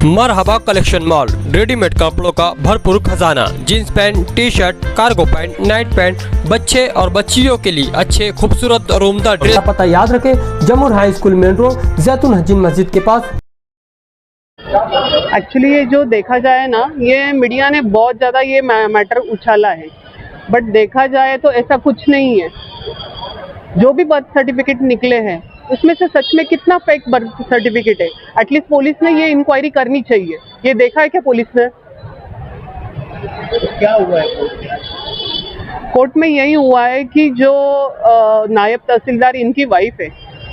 मरहबा collection mall, readymade कपड़ों का भरपूर खजाना, jeans pant, T shirt, cargo pant, night pant, बच्चे और बच्चियों के लिए अच्छे खूबसूरत और उम्दा ड्रेस। पता याद रखें, जमुर हाई स्कूल मेन रोड, जैतून हजीन मस्जिद के पास। एक्चुअली ये जो देखा जाए ना, ये मीडिया ने बहुत ज़्यादा ये मैटर उछाला है, बट देखा जाए तो ऐसा कुछ नहीं है। जो भी बर्थ सर्टिफिकेट निकले हैं उसमें से सच में कितना फेक बर्थ सर्टिफिकेट है, एटलीस्ट पुलिस ने ये इंक्वायरी करनी चाहिए। ये देखा है क्या पुलिस ने? क्या हुआ है कोर्ट में यही हुआ है कि जो नायब तहसीलदार इनकी वाइफ है,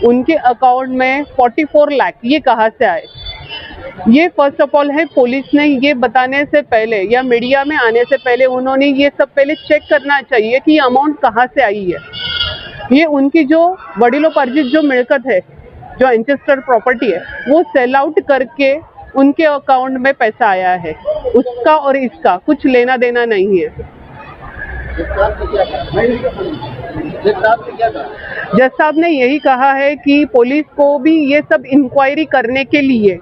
उनके अकाउंट में 44 लाख ये कहाँ से आए? ये फर्स्ट ऑफ ऑल है, पुलिस ने ये बताने से पहले या मीडिया में आने से पहले उन्होंने ये सब पहले चेक करना चाहिए कि ये अमाउंट कहाँ से आई है। ये उनकी जो वडिलोपार्जित जो मिलकत है, जो एंचेस्टर प्रॉपर्टी है, वो सेल आउट करके उनके अकाउंट में पैसा आया है। उसका और इसका कुछ लेना देना नहीं है। जज साहब ने यही कहा है कि पुलिस को भी ये सब इंक्वायरी करने के लिए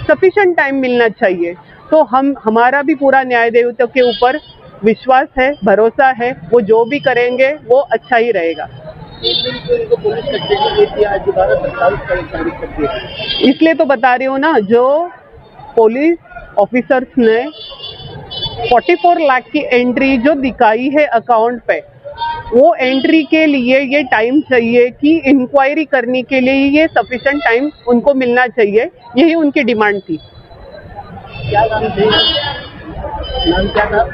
सफिशिएंट टाइम मिलना चाहिए। तो हमारा भी पूरा न्याय देवता के ऊपर विश्वास है, भरोसा है, वो जो भी करेंगे वो अच्छा ही रहेगा। इसलिए तो बता रही हूँ ना, जो पुलिस ऑफिसर्स ने 44 लाख की एंट्री जो दिखाई है अकाउंट पे, वो एंट्री के लिए ये टाइम चाहिए कि इंक्वायरी करने के लिए ये सफिशिएंट टाइम उनको मिलना चाहिए। यही उनकी डिमांड थी। क्या नाम क्या था?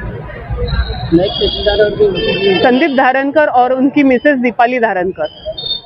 संदीप धारणकर और उनकी मिसेस दीपाली धारणकर।